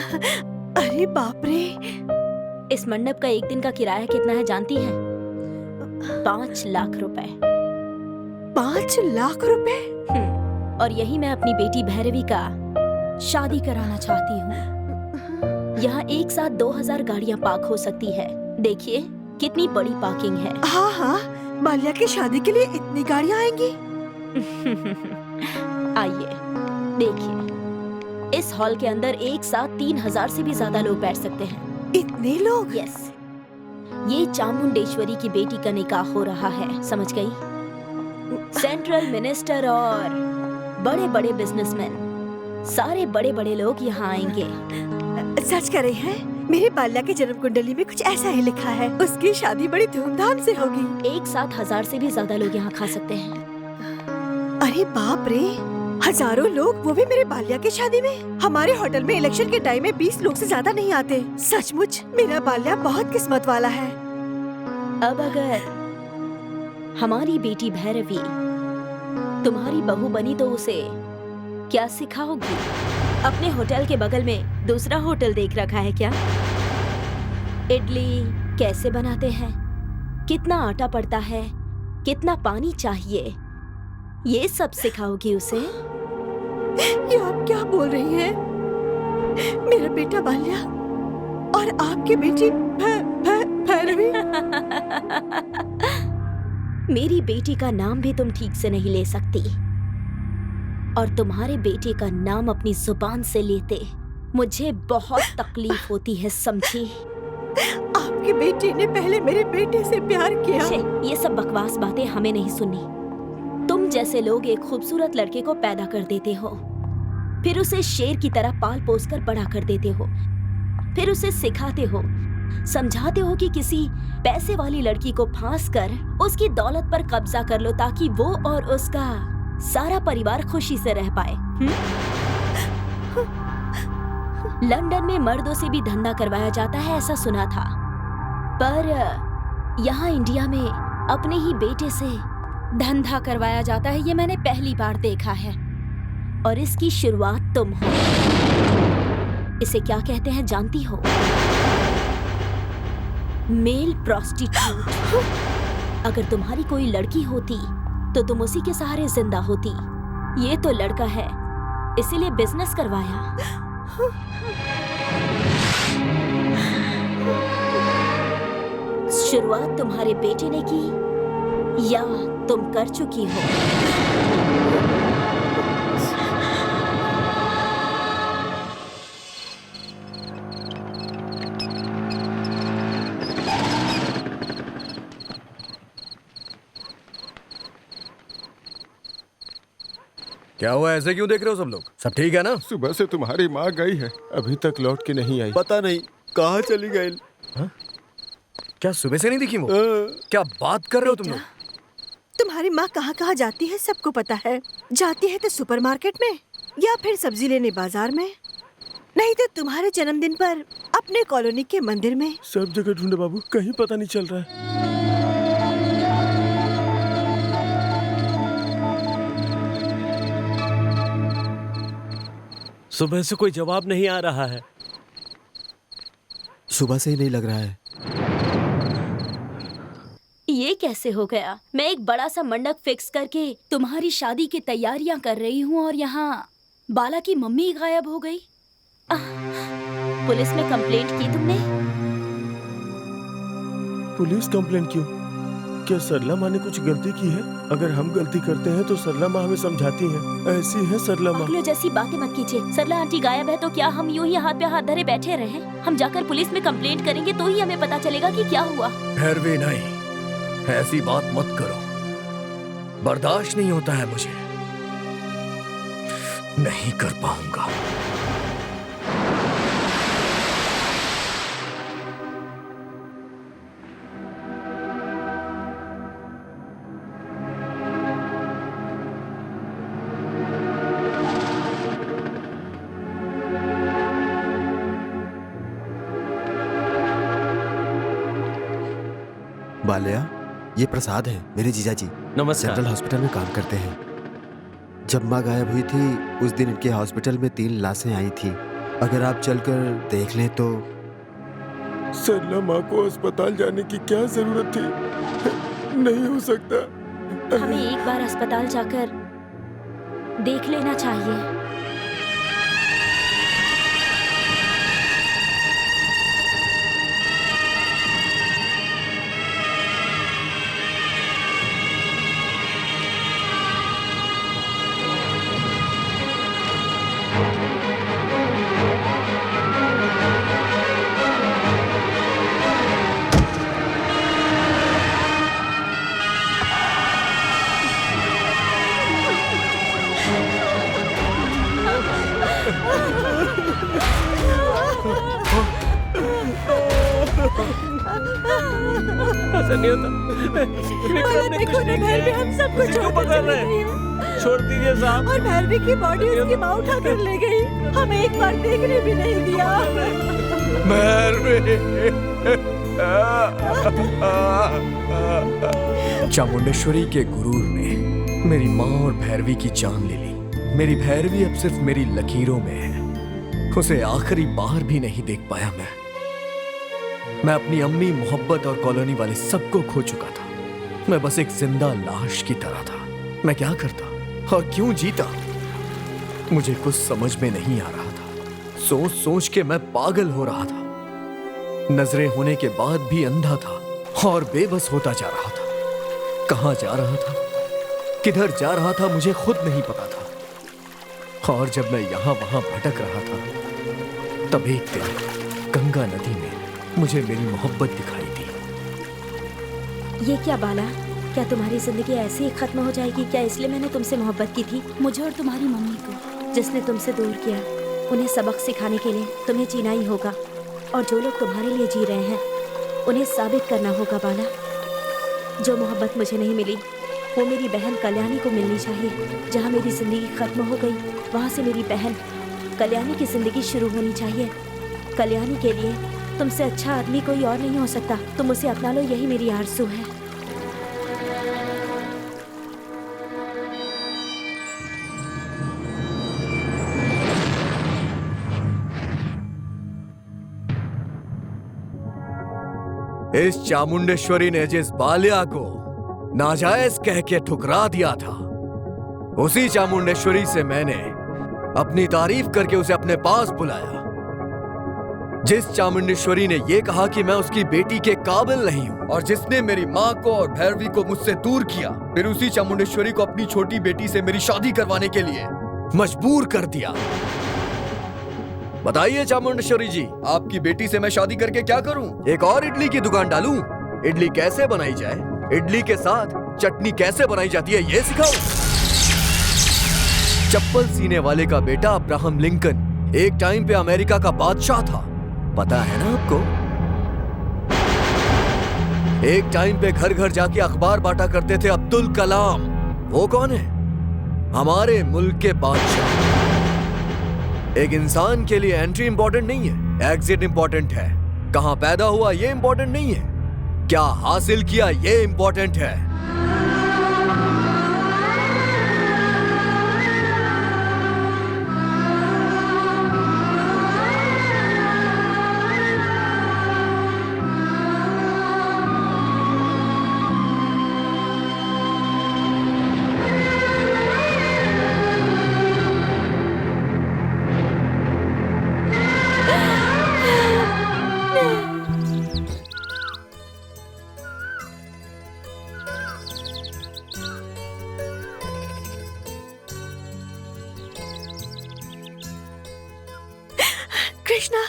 अरे बाप रे। इस मंडप का एक दिन का किराया कितना है जानती हैं? 5 लाख रुपए। 5 लाख रुपए? और यही मैं अपनी बेटी भैरवी का शादी कराना चाहती हूँ। यहाँ एक साथ 2000 गाड़ियाँ पार्क हो सकती है। देखिए कितनी बड़ी पार्किंग है। हाँ हाँ, माल्या की शादी के लिए इतनी गाड़ियाँ आएंगी? आइए देखिए, इस हॉल के अंदर एक साथ 3000 से भी ज्यादा लोग बैठ सकते हैं। इतने लोग? यस, ये चामुंडेश्वरी की बेटी का निकाह हो रहा है, समझ गई? सेंट्रल मिनिस्टर और बड़े बड़े बिजनेसमैन, सारे बड़े बड़े लोग यहाँ आएंगे। सच कह रही हैं? मेरी बाल्या की जन्म कुंडली में कुछ ऐसा ही लिखा है, उसकी शादी बड़ी धूमधाम से होगी। एक साथ 1000 से भी ज्यादा लोग यहाँ खा सकते हैं। अरे बाप रे, हजारों लोग, वो भी मेरे बाल्या की शादी में। हमारे होटल में इलेक्शन के टाइम में 20 लोग से ज्यादा नहीं आते। सचमुच मेरा बाल्या बहुत किस्मत वाला है। अब अगर हमारी बेटी भैरवी तुम्हारी बहू बनी तो उसे क्या सिखाओगी? अपने होटल के बगल में दूसरा होटल देख रखा है क्या? इडली कैसे बनाते हैं, कितना आटा पड़ता है, कितना पानी चाहिए, ये सब सिखाओगी उसे? ये आप क्या बोल रही हैं? मेरा बेटा बाल्या और आपकी बेटी भैरवी? मेरी बेटी का नाम भी तुम ठीक से नहीं ले सकती, और तुम्हारे बेटे का नाम अपनी जुबान से लेते मुझे बहुत तकलीफ होती है, समझी? आपकी बेटी ने पहले मेरे बेटे से प्यार किया। ये सब बकवास बातें हमें नहीं सुननी। तुम जैसे लोग एक खूबसूरत लड़के को पैदा कर देते हो, फिर उसे शेर की तरह पाल पोस कर बड़ा कर देते हो, फिर उसे सिखाते हो, समझाते हो कि किसी पैसे वाली लड़की को फांस कर उसकी दौलत पर कब्जा कर लो ताकि वो और उसका सारा परिवार खुशी से रह पाए। लंदन में मर्दों से भी धंधा करवाया जाता है, ऐसा सुना था, पर यहाँ इंडिया में अपने ही बेटे से धंधा करवाया जाता है, ये मैंने पहली बार देखा है। और इसकी शुरुआत तुम हो। इसे क्या कहते हैं जानती हो? Male prostitute. अगर तुम्हारी कोई लड़की होती तो तुम उसी के सहारे जिंदा होती। ये तो लड़का है, इसीलिए बिजनेस करवाया। शुरुआत तुम्हारे बेटे ने की या तुम कर चुकी हो? क्या हुआ, ऐसे क्यों देख रहे हो सब लोग? सब ठीक है ना? सुबह से तुम्हारी माँ गई है, अभी तक लौट के नहीं आई। पता नहीं कहाँ चली गई। क्या सुबह से नहीं दिखी वो? क्या बात कर रहे हो तुम लोग? तुम्हारी माँ कहाँ कहाँ जाती है सबको पता है। जाती है तो सुपरमार्केट में या फिर सब्जी लेने बाजार में, नहीं तो तुम्हारे जन्मदिन पर अपने कॉलोनी के मंदिर में। सब जगह ढूंढे बाबू, कहीं पता नहीं चल रहा है। सुबह से कोई जवाब नहीं आ रहा है। सुबह से ही नहीं लग रहा है। ये कैसे हो गया? मैं एक बड़ा सा मंडप फिक्स करके तुम्हारी शादी की तैयारियां कर रही हूँ और यहाँ बाला की मम्मी गायब हो गई। पुलिस में कंप्लेंट की तुमने? पुलिस कंप्लेंट क्यों? क्या सरला माँ ने कुछ गलती की है? अगर हम गलती करते हैं तो सरला माँ हमें समझाती हैं। ऐसी है सरला माँ। पागलों जैसी बातें मत कीजिए। सरला आंटी गायब है तो क्या हम यूं ही हाथ पे हाथ धरे बैठे रहे? हम जाकर पुलिस में कंप्लेंट करेंगे तो ही हमें पता चलेगा कि क्या हुआ। भैरवी नहीं, ऐसी बात मत करो, बर्दाश्त नहीं होता है मुझे, नहीं कर पाऊंगा। बाल्या, ये प्रसाद है, मेरे जीजाजी नमस्कार। सेंट्रल हॉस्पिटल में काम करते हैं। जब माँ गायब हुई थी उस दिन इनके हॉस्पिटल में 3 लाशें आई थी। अगर आप चलकर देख लें तो। सरला माँ को अस्पताल जाने की क्या जरूरत थी? नहीं हो सकता। हमें एक बार अस्पताल जाकर देख लेना चाहिए। ऐसा नहीं होता। विक्रम ने कुछ नहीं भैरवी किया। हम सबको मुझे क्यों छोड़ पकड़ चली रहे गई हैं? छोड़ दीजिए साहब। और भैरवी की बॉडी उसकी माँ उठा कर ले गई। हमें एक बार देखने भी नहीं दिया। चामुंडेश्वरी के गुरूर ने मेरी माँ और भैरवी की जान ले ली। मेरी भैरवी अब सिर्फ मेरी लकीरों में है। उसे आखिरी बार भी नहीं देख पाया मैं अपनी अम्मी, मोहब्बत और कॉलोनी वाले सबको खो चुका था। मैं बस एक जिंदा लाश की तरह था। मैं क्या करता और क्यों जीता, मुझे कुछ समझ में नहीं आ रहा था। सोच सोच के मैं पागल हो रहा था। नजरें होने के बाद भी अंधा था और बेबस होता जा रहा था। कहाँ जा रहा था, किधर जा रहा था, मुझे खुद नहीं पता था। और जब मैं यहाँ वहां भटक रहा था, तब एक दिन गंगा नदी में मुझे मेरी मोहब्बत दिखाई दी। ये क्या बाला, क्या तुम्हारी जिंदगी ऐसे ही खत्म हो जाएगी क्या? इसलिए मैंने तुमसे मोहब्बत की थी। मुझे और तुम्हारी मम्मी को, जिसने तुमसे दूर किया, उन्हें सबक सिखाने के लिए तुम्हें जीना ही होगा। और जो लोग तुम्हारे लिए जी रहे हैं, उन्हें साबित करना होगा बाला। जो मोहब्बत मुझे नहीं मिली, वो मेरी बहन कल्याणी को मिलनी चाहिए। जहाँ मेरी जिंदगी खत्म हो गई, वहाँ से मेरी बहन कल्याणी की जिंदगी शुरू होनी चाहिए। कल्याणी के लिए तुमसे अच्छा आदमी कोई और नहीं हो सकता। तुम उसे अपना लो, यही मेरी आरज़ू है। इस चामुंडेश्वरी ने जिस बाल्या को नाजायज कह के ठुकरा दिया था, उसी चामुंडेश्वरी से मैंने अपनी तारीफ करके उसे अपने पास बुलाया। जिस चामुंडेश्वरी ने यह कहा कि मैं उसकी बेटी के काबिल नहीं हूं, और जिसने मेरी माँ को और भैरवी को मुझसे दूर किया, फिर उसी चामुंडेश्वरी को अपनी छोटी बेटी से मेरी शादी करवाने के लिए मजबूर कर दिया। बताइए चामुंडेश्वरी जी, आपकी बेटी से मैं शादी करके क्या करूं? एक और इडली की दुकान डालूं? इडली कैसे बनाई जाए, इडली के साथ चटनी कैसे बनाई जाती है, ये सिखाऊं? चप्पल सीने वाले का बेटा अब्राहम लिंकन एक टाइम पे अमेरिका का बादशाह था, पता है ना आपको? एक टाइम पे घर घर जाके अखबार बांटा करते थे अब्दुल कलाम। वो कौन है? हमारे मुल्क के बादशाह। एक इंसान के लिए एंट्री इंपॉर्टेंट नहीं है, एग्जिट इंपॉर्टेंट है। कहां पैदा हुआ ये इंपॉर्टेंट नहीं है, क्या हासिल किया ये इंपॉर्टेंट है। कृष्णा,